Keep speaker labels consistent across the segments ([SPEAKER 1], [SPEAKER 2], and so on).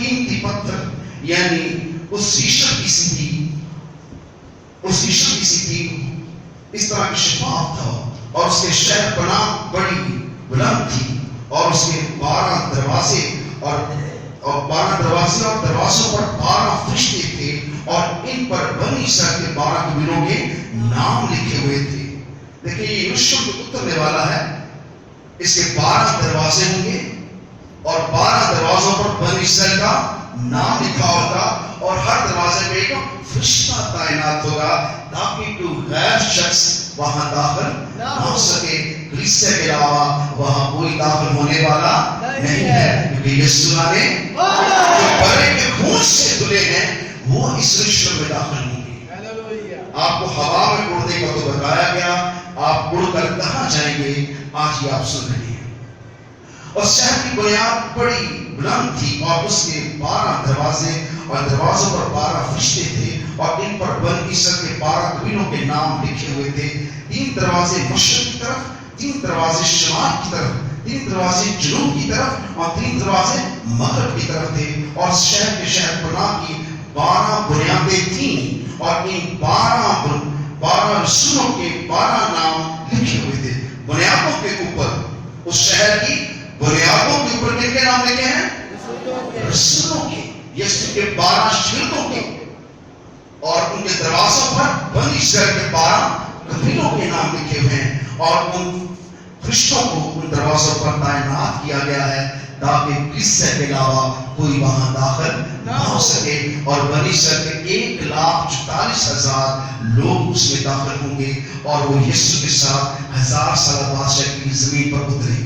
[SPEAKER 1] قیمتی پتھر یعنی اس شیشم کی سی اس طرح کی شفاف تھا، اور اس کے شہر پناہ بڑی بلند تھی، اور اس کے 12 دروازے اور 12 دروازے اور دروازوں پر 12 فرشتے تھے، اور ان پر بنی اسرائیل کے 12 قبیلوں کے نام لکھے ہوئے تھے۔ دیکھیں یہ یروشلم جو اترنے والا ہے، اس کے 12 دروازے ہوں گے، اور 12 دروازوں پر بنی اسرائیل کا نام لکھا ہوگا، اور ہر دروازے میں ایک فرشتہ تعینات ہوگا تاکہ کوئی غیر شخص وہاں داخل نہ ہو سکے۔ کلیسیا کے علاوہ وہاں کوئی داخل ہونے والا نہیں ہے، کیونکہ یسوع نے جو بڑے کے خون سے دھلے ہیں وہ اس یروشلم میں داخل ہوں گے۔ آپ کو ہوا میں اڑنے کا تو بتایا گیا، آپ اڑ کر کہاں جائیں گے آج یہ آپ سن رہے ہیں۔ اور شہر کی بنیاد بڑی بلند تھی، اور اس کے 12 دروازے اور دروازوں پر 12 فرشتے تھے، اور ان پر بنی اسرائیل کے 12 قبیلوں کے نام لکھے ہوئے تھے۔ 3 دروازے مشرق کی طرف، 3 دروازے شمال کی طرف، 3 دروازے جنوب کی طرف، اور 3 دروازے مغرب کی طرف تھے، اور شہر کے شہر پناہ کی 12 بنیادیں تھیں، اور ان 12 رسولوں کے 12 نام لکھے ہوئے تھے۔ بنیادوں کے اوپر، اس شہر کی بنیادوں کے اوپر کن کے نام لکھے ہیں؟ رسولوں کے، یسوع کے 12 شاگردوں کے، اور ان کے دروازوں پر بنی اسرائیل کے 12 قبیلوں کے نام لکھے ہوئے ہیں، اور ان فرشتوں کو ان دروازوں پر تعینات کیا گیا ہے تاکہ کلیسیا کے علاوہ کوئی وہاں داخل نہ ہو سکے، اور بنی اسرائیل کے 1,44,000 لوگ اس میں داخل ہوں گے، اور وہ یسوع کے ساتھ 1000 سالہ بادشاہی کی زمین پر اتریں گے۔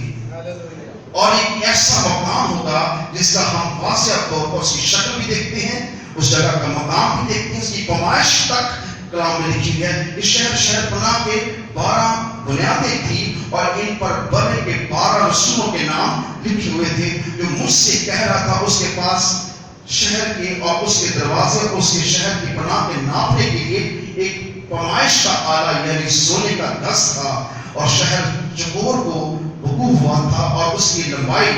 [SPEAKER 1] اور ایک ایسا مقام ہوگا جس کا ہم واضح طور پر اس کی شکل بھی دیکھتے ہیں، اس جگہ کا مقام بھی دیکھتے ہیں، اس کی پیمائش تک کلام میں لکھی ہے۔ اس شہر پناہ کے 12 بنیادیں تھی، اور ان پر بنے کے 12 رسولوں کے نام لکھے ہوئے تھے۔ جو مجھ سے کہہ رہا تھا اس کے پاس شہر کے اور اس کے دروازے اور اس کے شہر کی پناہ کے ناپنے کے لیے ایک پیمائش کا آلہ یعنی سونے کا گز تھا، اور شہر چکور کو وقوف ہوا تھا، اور اس کی لمبائی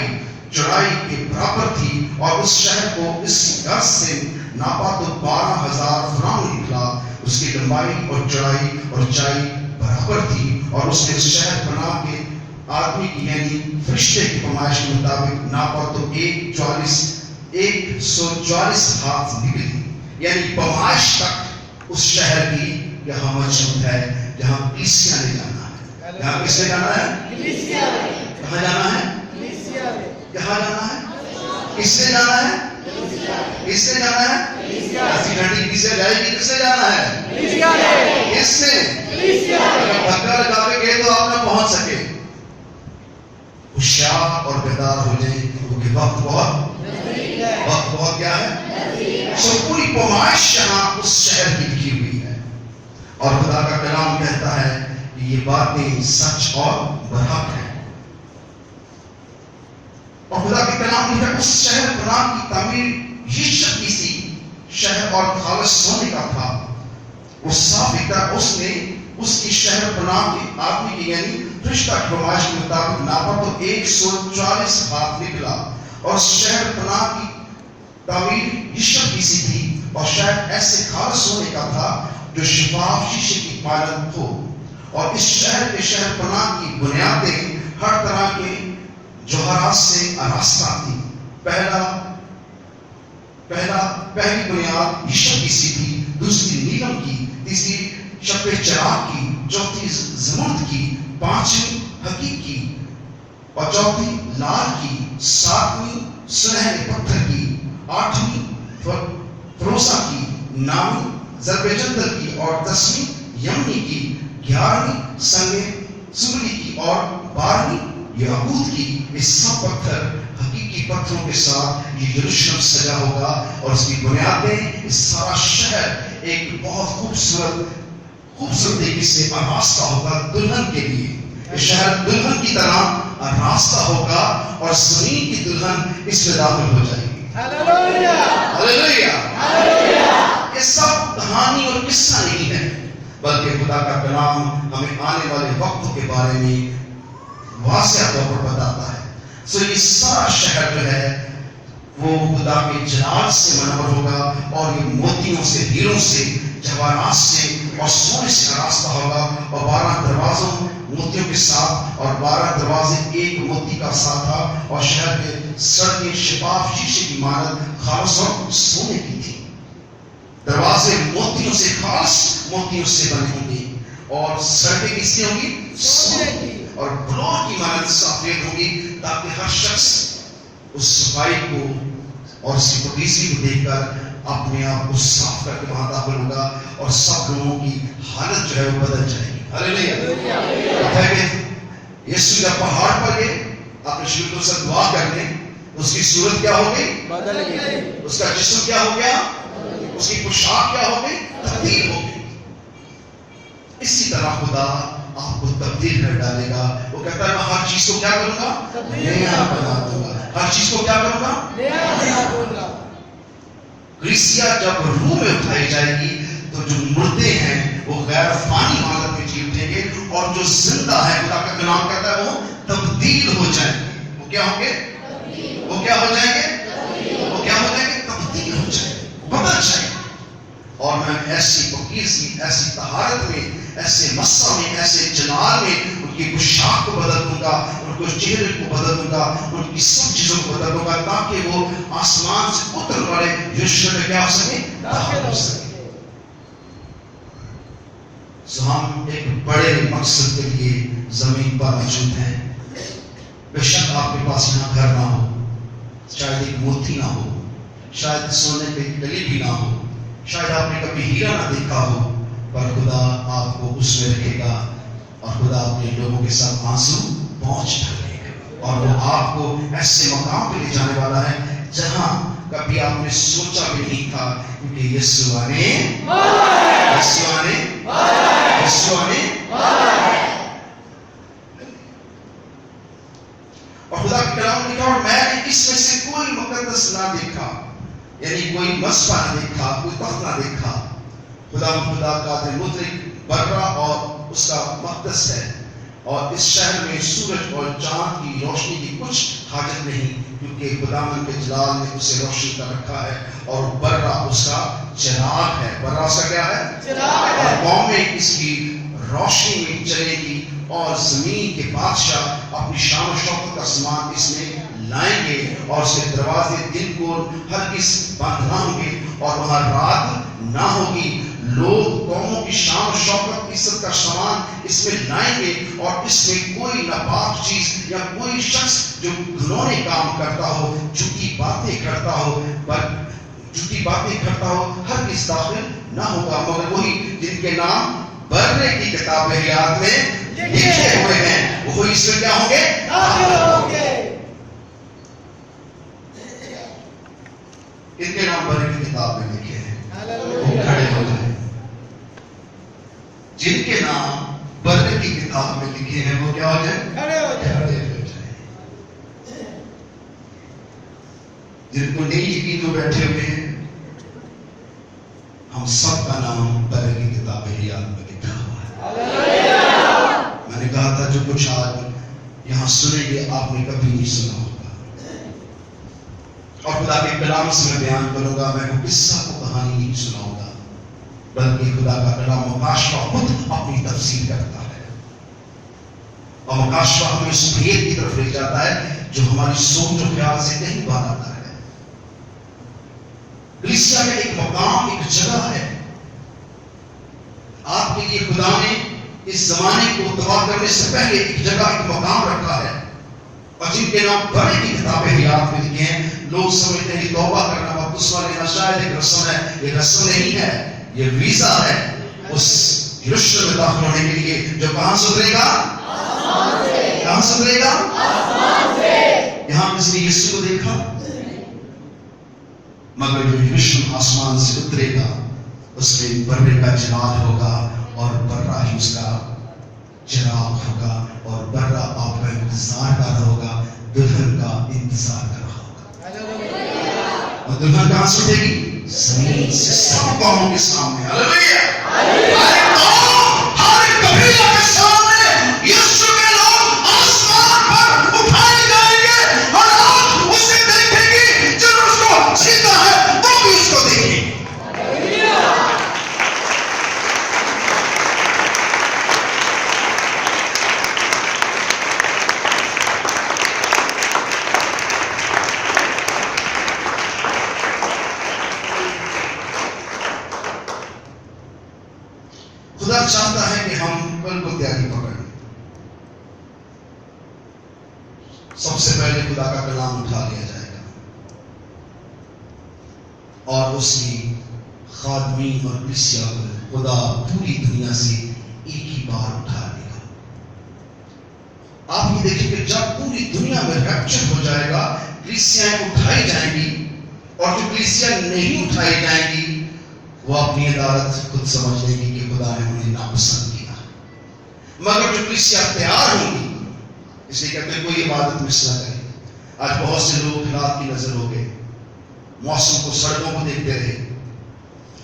[SPEAKER 1] چوڑائی کے برابر تھی، اور اس شہر کو اس گز سے ناپا تو 12,000 فرانگ نکلا۔ اس کی لمبائی اور چوڑائی اور اونچائی برابر تھی، اور اس نے شہر پناہ کے آدمی کی یعنی فرشتے کی پیمائش کے مطابق ناپا تو 144 ہاتھ نکلی۔ یعنی پیمائش تک اس شہر کی یہاں موجود ہے جہاں کلیسیا نے جانا ہے۔ یہاں کس نے جانا ہے؟ کہاں جانا ہے؟ کہاں جانا ہے؟ کس سے جانا ہے؟ کس سے جانا ہے؟ ایسی گھنٹی کس سے جائے گی؟ کس سے جانا ہے؟ کس سے؟ دھکا لگا کے کہے تو آپ نہ پہنچ سکے۔ ہوشیار اور بیدار ہو جائیں کیونکہ وقت بہت کیا ہے؟ سو پوری پیمائش یہاں اس شہر کی لکھی ہوئی ہے، اور خدا کا کلام کہتا ہے کہ یہ باتیں سچ اور برحق ہیں۔ اور خدا کے کلام میں اس شہر پناہ کی تعمیر یشب کی سی شہر اور خالص سونے کا تھا۔ وہ صاف اتنا اس نے اس کی شہر پناہ کے آدمی کی یعنی فرشتہ کی پیمائش کے مطابق ناپا تو 144 ہاتھ نکلا، اور شہر پناہ کی تعمیر یشب کی سی تھی، اور شہر ایسے خالص سونے کا تھا جو شفاف شیشے کی مانند ہو، اور اس شہر کے شہر پناہ کی بنیادیں ہر طرح کے جوہرات سے آراستہ تھی۔ پہلی بنیاد یشب کی سی تھی، دوسری نیلم کی، تیسری شب چراغ کی، چوتھی زمرد کی، پانچویں حقیق کی، اور چوتھی لال کی، ساتویں سنہرے پتھر کی، آٹھویں فروزہ کی، نویں زربجندل کی، اور 10ویں یمنی کی، 11ویں سنگے کی، اور 12ویں یاقوت کی۔ یہ سب پتھر حقیقی پتھروں کے ساتھ یہ یروشلم سجا ہوگا، اور اس کی بنیادیں اس سارا شہر ایک بہت خوبصورت طریقے سے آراستہ ہوگا دلہن کے لیے۔ یہ شہر دلہن کی طرح آراستہ ہوگا، اور زمین کی دلہن اس میں داخل ہو جائے گی۔ ہاللیلویہ ہاللیلویہ۔ یہ سب کہانی اور قصہ نہیں ہے، بلکہ خدا کا کلام ہمیں آنے والے وقت کے بارے میں واضح طور پر بتاتا ہے۔ سو یہ سارا شہر جو ہے وہ خدا کے جلال سے منور ہوگا اور یہ موتیوں سے، ہیروں سے، جواہرات سے اور سونے سے آراستہ ہوگا، اور 12 دروازوں موتیوں کے ساتھ، اور 12 دروازے ایک موتی کا ساتھ تھا، اور شہر کے سڑکیں شفاف شیشے کی مانند خالص اور سونے کی تھی۔ دروازے موتیوں سے، خاص موتیوں سے بنے ہوں گے، اور سڑکیں کس کی ہوں گی؟ سونے کی، اور بلور کی مانند سفید ہوں گی، تاکہ ہر شخص اس صفائی کو اور اس کی پاکیزگی کو دیکھ کر اپنے آپ کو صاف کر کے وہاں داخل ہوگا، اور سب لوگوں کی حالت جو ہے وہ بدل جائے گی۔ ہاللیلویہ۔ یسوع جب پہاڑ پر گئے، اپنے شاگردوں سے دعا کرنے، اس کی صورت کیا ہو گئی؟ بدل گئی۔ اس کا جسم کیا ہو گیا؟ اس کی پوشاک کیا ہو گئی؟ تبدیل ہو گئی۔ اسی طرح خدا آپ کو تبدیل کر ڈالے گا۔ وہ کہتا ہے میں ہر چیز کو کیا کروں گا؟ نیا بنا دوں گا۔ ہر چیز کو کیا کروں گا؟ نیا بنا دوں گا۔ کلیسیا جب روح میں اٹھائی جائے گی تو جو مردے ہیں وہ غیر فانی حالت میں جی اٹھیں گے، اور جو زندہ ہے خدا کا کلام کہتا ہے وہ تبدیل ہو جائیں گے۔ وہ کیا ہوں گے؟ وہ کیا ہو جائیں گے؟ وہ کیا ہو جائیں گے؟ تبدیل ہو جائیں گے، بدل جائیں گے۔ اور میں ایسی پاکیزگی، ایسی طہارت میں، ایسے مسح میں، ایسے جلال میں ان کی پوشاک کو بدل دوں گا، ان کو چہرے کو بدل دوں گا، ان کی سب چیزوں کو بدل دوں گا، تاکہ وہ آسمان سے اتر والے یشوع میں کیا ہو سکے؟ داخل ہو سکے۔ سو ہم ایک بڑے مقصد کے لیے زمین پر موجود ہیں۔ بے شک آپ کے پاس یہاں گھر نہ ہو، شاید ایک موتی نہ ہو، شاید سونے پہ کلی بھی نہ ہو، شاید آپ نے کبھی ہیرا نہ دیکھا ہو، پر خدا آپ کو اس میں رکھے گا، اور خدا اپنے لوگوں کے ساتھ آنسو پہنچ ڈالے گا، اور وہ آپ کو ایسے مقام پہ لے جانے والا ہے جہاں کبھی آپ نے سوچا بھی نہیں تھا، کیونکہ یسوع نے اور خدا کے کلام نے کہا اور میں نے اس میں سے کوئی مقدس نہ دیکھا، یعنی کوئی مصباح نہ دیکھا، کوئی تخت نہ دیکھا۔ خدا قادر مطلق برا اور اس کا مقدس ہے، اور اس شہر میں سورج اور چاند کی روشنی کی کچھ حاجت نہیں، کیونکہ خداوند کے جلال نے اسے روشن کر رکھا ہے، اور برا اس کا چراغ ہے۔ برا اس کا کیا ہے؟ چراغ ہے۔ اور قومیں اس کی روشنی میں چلے گی، اور زمین کے بادشاہ اپنی شان و شوکت کا سامان اس میں لائیں گے، اور اس کے دروازے دن کو ہرگز بند نہ ہوں گے، اور وہاں رات نہ ہوگی۔ لوگ قوموں کی شان و شوکت عزت کا سامان اس میں لائیں گے، اور اس میں کوئی ناپاک چیز یا کوئی شخص جو گھنونے کام کرتا ہو، جھوٹی باتیں کرتا ہو ہرگز داخل نہ ہوگا، مگر وہی جن کے نام برے کی کتاب حیات میں لکھے ہوئے ہیں وہ اس میں کیا ہوں گے؟ داخل ہوں گے۔ ان کے نام برے کی کتاب میں لکھے ہیں، وہ کھڑے ہو جائیں۔ جن کے نام برے کی کتاب میں لکھے ہیں وہ کیا ہو جائیں؟ کھڑے ہو جائیں۔ جن کو نہیں یقین جو بیٹھے ہوئے ہیں، ہم سب کا نام برے کی کتاب حیات میں لکھا ہوا ہے۔ میں نے کہا تھا جو کچھ آج یہاں سنیں گے آپ نے کبھی نہیں سنا ہوگا، اور خدا کے کلام سے میں بیان کروں گا، میں کوئی قصہ کو کہانی نہیں سناؤں گا، بلکہ خدا کا کلام مکاشفہ خود اپنی تفسیر کرتا ہے، اور مکاشفہ ہمیں اس بھید کی طرف لے جاتا ہے جو ہماری سوچ و خیال سے کہیں باہر آتا ہے۔ کلیسیا میں ایک مقام، ایک جگہ ہے آپ کے لیے خدا نے اس زمانے کو تباہ کرنے سے پہلے ایک جگہ، ایک مقام رکھا ہے، اور جن کے نام بڑے کی کتاب حیات میں لکھے ہیں۔ لوگ سمجھتے ہیں کہ توبہ کرنا، بپتسمہ لینا شاید ایک رسم ہے، یہ رسم نہیں ہے، یہ ویزا ہے اس یشوع میں داخل ہونے کے لیے، جو کہاں سے اترے گا؟ آسمان سے۔ کہاں سے اترے گا؟ آسمان سے۔ یہاں کسی نے یسوع کو دیکھا، مگر جو یشوع آسمان سے اترے گا اس میں برے کا جلال ہوگا، اور برا ہی اس کا چراغ ہوگا، اور برا آپ کا انتظار کر رہا ہوگا، دلہن کا انتظار کر رہا ہوگا۔ اور دلہن کہاں سے اٹھے گی؟ زمین سے، سب قوموں کے سامنے۔ ہاللیلویہ۔ ہر قوم، ہر قبیلہ کے سامنے یسوع کے لوگ آسمان پر اٹھائے جائیں گے، اور آپ اسے دیکھیں گے، جب اس خدا چاہتا ہے کہ ہم بالکل تیاری پکڑ لیں. سب سے پہلے خدا کا کلام اٹھا لیا جائے گا اور اس کی خادمین اور کلیسیا کو خدا پوری دنیا سے ایک ہی بار اٹھا لے گا. آپ یہ دیکھیں کہ جب پوری دنیا میں ریپچر ہو جائے گا کلیسیاں اٹھائی جائیں گی اور جو کلیسیاں نہیں اٹھائی جائیں گی وہ اپنی عدالت خود سمجھ لیں گی کہ خدا نے انہیں ناپسند کیا. مگر جو کلیسیاں تیار ہوں گی، اس لیے کہتے ہیں کوئی عبادت مس نہ کرے. آج بہت سے لوگ رات کی نظر ہو گئے، موسم کو، سڑکوں کو دیکھتے رہے.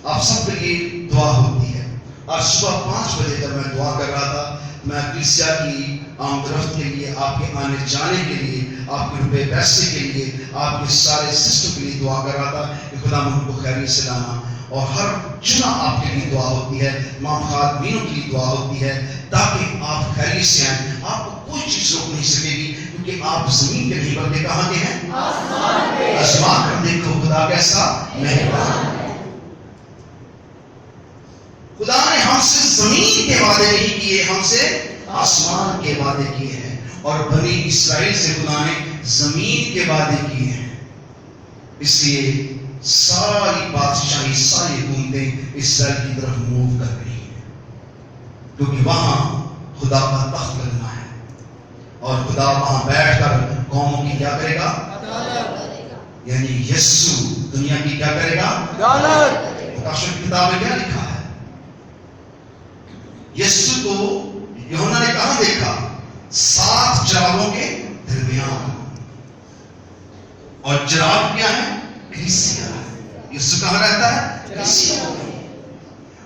[SPEAKER 1] آپ سب کے لیے دعا ہوتی ہے. آج صبح 5 بجے جب میں دعا کر رہا تھا، میں کلیسیا کی آمد رفت کے لیے، آپ کے آنے جانے کے لیے، آپ کے روپے پیسے کے لیے، آپ کے سارے سسٹم کے لیے دعا کر رہا تھا کہ خدا ان کو خیریت سے لانا. اور ہر جمعہ آپ کے لیے دعا ہوتی ہے، تمام خادمینوں کے لیے دعا ہوتی ہے تاکہ آپ خیریت سے آئیں. آپ کو کوئی چیز روک نہیں سکے گی کیونکہ آپ زمین کے نہیں بلکہ کہاں کے ہیں؟ آسمان پر. دیکھو خدا کیسا مہربان ہے. خدا نے ہم سے زمین کے وعدے نہیں کیے، ہم سے آسمان کے وعدے کیے ہیں. اور بنی اسرائیل سے خدا نے زمین کے وعدے کیے ہیں. اس لیے ساری بادشاہی، ساری حکومتیں اسرائیل کی طرف موو کر رہی ہیں کیونکہ وہاں خدا کا تخت لگنا ہے اور خدا وہاں بیٹھ کر قوموں کی کیا کرے گا؟ یعنی یسوع دنیا کی کیا کرے گا؟ مکاشفہ کی کتاب میں کیا لکھا ہے؟ یسوع کو یوحنا نے کہاں دیکھا؟ 7 چراغوں کے درمیان. اور چراغ کیا ہے؟ کلیسیا. یسوع کہاں رہتا ہے؟ کلیسیا.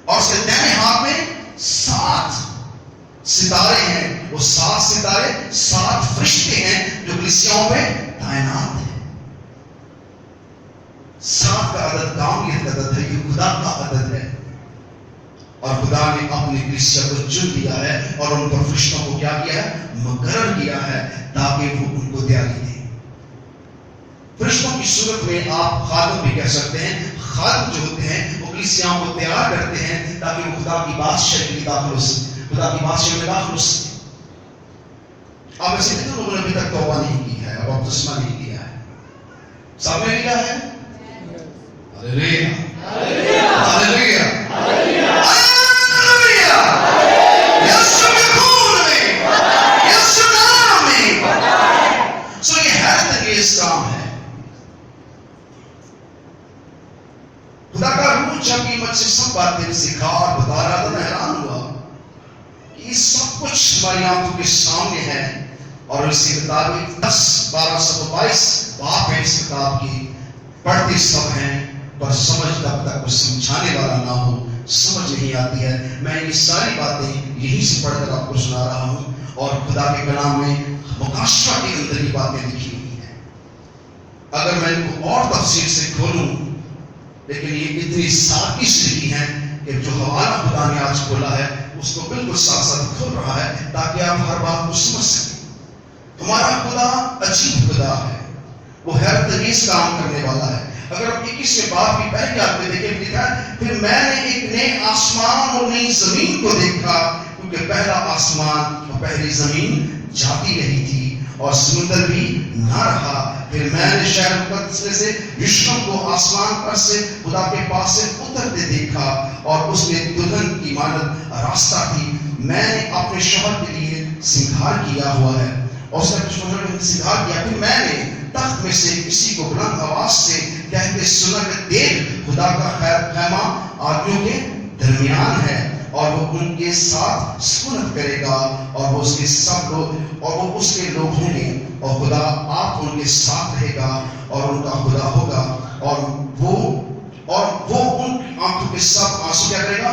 [SPEAKER 1] اور اس کے دائیں ہاتھ میں 7 ستارے ہیں. وہ 7 ستارے 7 فرشتے ہیں جو کلیسیاؤں پہ تعینات ہیں. 7 کا عدد کاملیت کا عدد ہے، یہ خدا کا عدد ہے. اور خدا نے اپنی کلیسیا کو چن لیا ہے اور ان پر فرشتوں کو کیا کیا ہے؟ مقرر کیا ہے تاکہ وہ ان کو تیاری دیں. فرشتوں کی صورت میں آپ خادم بھی کہہ سکتے ہیں. خادم جو ہوتے ہیں وہ کلیسیاؤں کو تیار کرتے ہیں تاکہ وہ خدا کی بادشاہی میں داخل ہو سکے، خدا کی بادشاہی میں داخل ہو سکے. آپ ایسے کتنے لوگوں نے ابھی تک توبہ نہیں کی ہے اور بپتسمہ نہیں کیا ہے؟ سب نے کیا ہے؟ ہاللیلویا ہاللیلویا ہاللیلویا. یسوع کے خون میں، یسوع نام میں. سو یہ حیرت انگیز کام ہے. خدا کا روح جب قیمت سے سب باتیں سکھا اور بتا رہا تھا، میں حیران ہوا کہ یہ سب کچھ ہماری آنکھوں کے سامنے ہے. اور اس کی کتاب 10-12 122 باب ہے اس کتاب کی. پڑھتے سب ہیں پر سمجھ تب تک کچھ سمجھانے والا نہ ہو، سمجھ نہیں آتی ہے. میں یہ ساری باتیں یہیں سے پڑھ کر آپ کو سنا رہا ہوں اور خدا کے کلام میں مکاشفہ کے اندر یہ باتیں لکھی ہوئی ہیں. اگر میں ان کو اور تفصیل سے کھولوں، لیکن یہ اتنی سادگی سے لکھی ہیں کہ جو حوالہ خدا نے آج کھولا ہے اس کو بالکل ساتھ ساتھ کھول رہا ہے تاکہ آپ ہر بات کو سمجھ سکیں. ہمارا خدا عجیب خدا ہے، وہ حیرت انگیز کام کرنے والا ہے. اگر آپ 21 باب کی پہلی آیت میں دیکھیں لکھا ہے، پھر میں نے ایک نئے آسمان اور نئی زمین کو دیکھا کیونکہ پہلا آسمان اور پہلی زمین جاتی رہی تھی اور سمندر بھی نہ رہا. پھر میں نے شہر مقدس میں سے یشوع کو آسمان پر سے خدا کے پاس سے اترتے دیکھا اور اس میں دلہن کی مانند راستہ تھی. میں نے اپنے شوہر کے لیے سنگھار کیا ہوا ہے اور اس نے شوہر نے سنگھار کیا. پھر میں نے تخت میں سے کسی کو بلند آواز سے کہتے سنا کہ دیکھ خدا کا خیمہ آدمیوں کے درمیان ہے اور وہ ان کے ساتھ سکونت کرے گا اور وہ اس کے سب لوگ اور وہ اس کے لوگ ہوں گے اور خدا آپ ان کے ساتھ رہے گا اور ان کا خدا ہوگا اور وہ ان آنکھوں کے سب آنسو کیا کرے گا؟